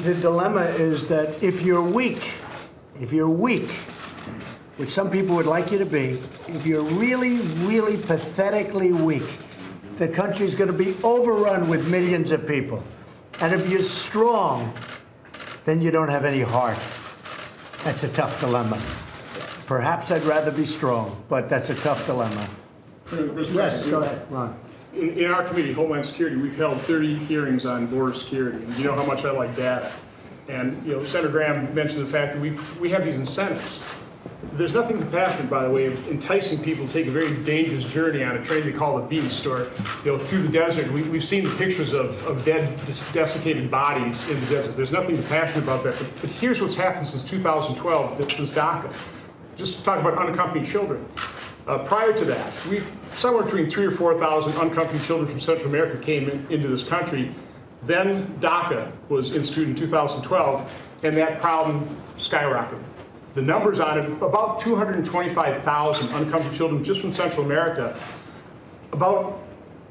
the dilemma is that if you're weak, which some people would like you to be, if you're really, really pathetically weak, the country's going to be overrun with millions of people. And if you're strong, then you don't have any heart. That's a tough dilemma. Perhaps I'd rather be strong, but that's a tough dilemma. Yes, go ahead, Ron. In our committee, Homeland Security, we've held 30 hearings on border security, and you know how much I like data. And Senator Graham mentioned the fact that we have these incentives. There's nothing compassionate, by the way, of enticing people to take a very dangerous journey on a train they call the Beast, or through the desert. We've seen the pictures of dead, desiccated bodies in the desert. There's nothing compassionate about that. But here's what's happened since 2012, since DACA. Just talk about unaccompanied children. Prior to that, somewhere between 3,000 or 4,000 unaccompanied children from Central America came into this country. Then DACA was instituted in 2012, and that problem skyrocketed. The numbers on it, about 225,000 unaccompanied children just from Central America, about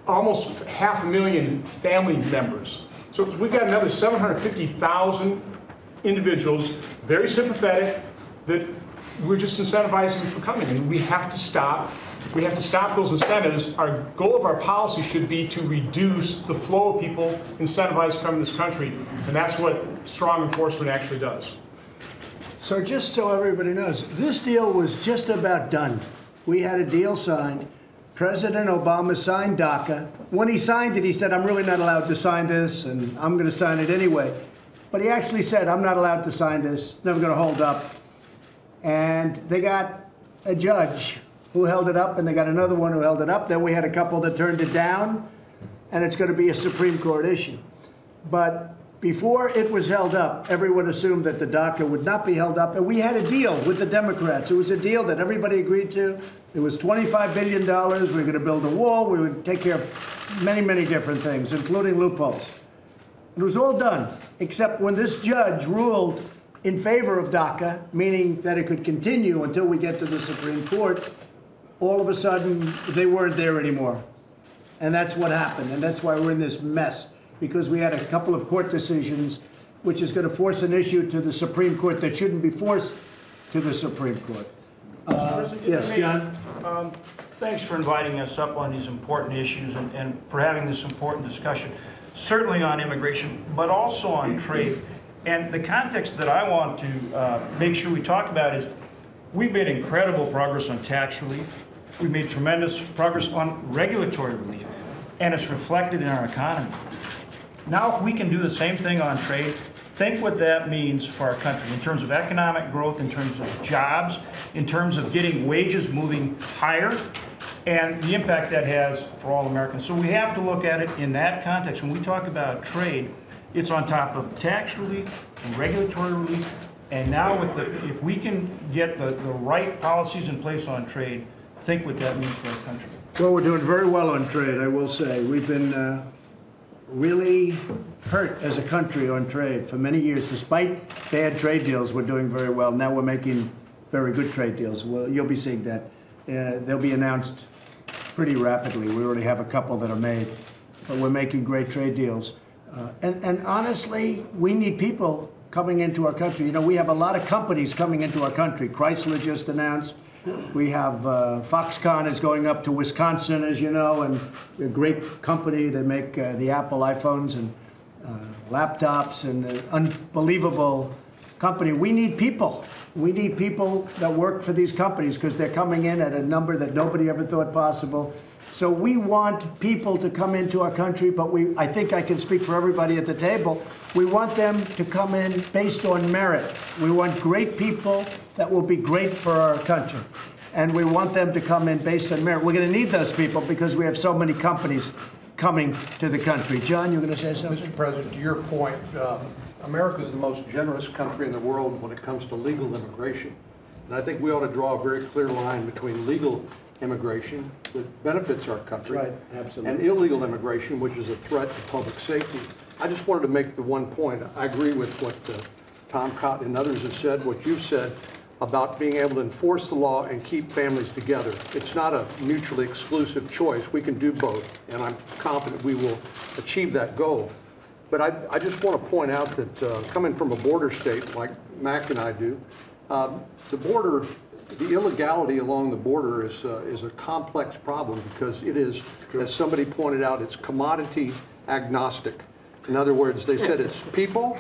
almost 500,000 family members. So we've got another 750,000 individuals, very sympathetic, that we're just incentivizing for coming, and we have to stop. We have to stop those incentives. Our goal of our policy should be to reduce the flow of people incentivized to come to this country, and that's what strong enforcement actually does. So just so everybody knows, this deal was just about done. We had a deal signed. President Obama signed DACA. When he signed it, he said, I'm really not allowed to sign this, and I'm going to sign it anyway. But he actually said, I'm not allowed to sign this, never going to hold up. And they got a judge who held it up, and they got another one who held it up. Then we had a couple that turned it down, and it's going to be a Supreme Court issue. But before it was held up, everyone assumed that the DACA would not be held up, and we had a deal with the Democrats. It was a deal that everybody agreed to. It was $25 billion. We were going to build a wall. We would take care of many, many different things, including loopholes. It was all done, except when this judge ruled in favor of DACA, meaning that it could continue until we get to the Supreme Court, all of a sudden they weren't there anymore. And that's what happened, and that's why we're in this mess, because we had a couple of court decisions which is going to force an issue to the Supreme Court that shouldn't be forced to the Supreme Court. Yes, John? Thanks for inviting us up on these important issues and for having this important discussion, certainly on immigration, but also on trade. And the context that I want to make sure we talk about is we've made incredible progress on tax relief. We've made tremendous progress on regulatory relief, and it's reflected in our economy. Now, if we can do the same thing on trade, think what that means for our country in terms of economic growth, in terms of jobs, in terms of getting wages moving higher, and the impact that has for all Americans. So we have to look at it in that context. When we talk about trade, it's on top of tax relief and regulatory relief. And now if we can get the right policies in place on trade, think what that means for our country. Well, we're doing very well on trade, I will say. We've been really hurt as a country on trade for many years. Despite bad trade deals, we're doing very well. Now we're making very good trade deals. Well, you'll be seeing that. They'll be announced pretty rapidly. We already have a couple that are made, but we're making great trade deals. And honestly, we need people coming into our country. You know, we have a lot of companies coming into our country. Chrysler just announced. We have Foxconn is going up to Wisconsin, as you know, and a great company. They make the Apple iPhones and laptops, and an unbelievable company. We need people. We need people that work for these companies because they're coming in at a number that nobody ever thought possible. So we want people to come into our country, but I think I can speak for everybody at the table. We want them to come in based on merit. We want great people that will be great for our country. And we want them to come in based on merit. We're going to need those people because we have so many companies coming to the country. John, you're going to say something? Mr. President, to your point, America is the most generous country in the world when it comes to legal immigration. And I think we ought to draw a very clear line between legal immigration that benefits our country, right, absolutely, and illegal immigration, which is a threat to public safety. I just wanted to make the one point. I agree with what Tom Cotton and others have said, what you've said about being able to enforce the law and keep families together. It's not a mutually exclusive choice. We can do both, and I'm confident we will achieve that goal. But I just want to point out that coming from a border state like Mac and I do, the border, the illegality along the border is a complex problem because it is, as somebody pointed out, it's commodity agnostic. In other words, they said it's people,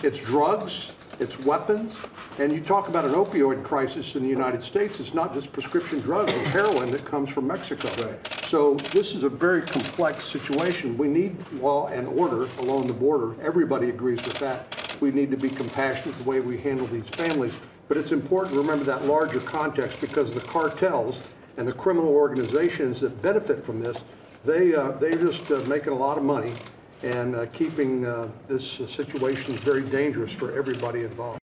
it's drugs, it's weapons, and you talk about an opioid crisis in the United States, it's not just prescription drugs, it's heroin that comes from Mexico. Right. So this is a very complex situation. We need law and order along the border. Everybody agrees with that. We need to be compassionate the way we handle these families. But it's important to remember that larger context because the cartels and the criminal organizations that benefit from this, they're just making a lot of money and keeping this situation very dangerous for everybody involved.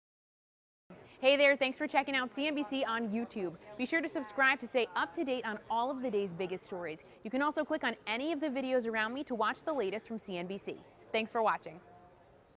Hey there, thanks for checking out CNBC on YouTube. Be sure to subscribe to stay up to date on all of the day's biggest stories. You can also click on any of the videos around me to watch the latest from CNBC. Thanks for watching.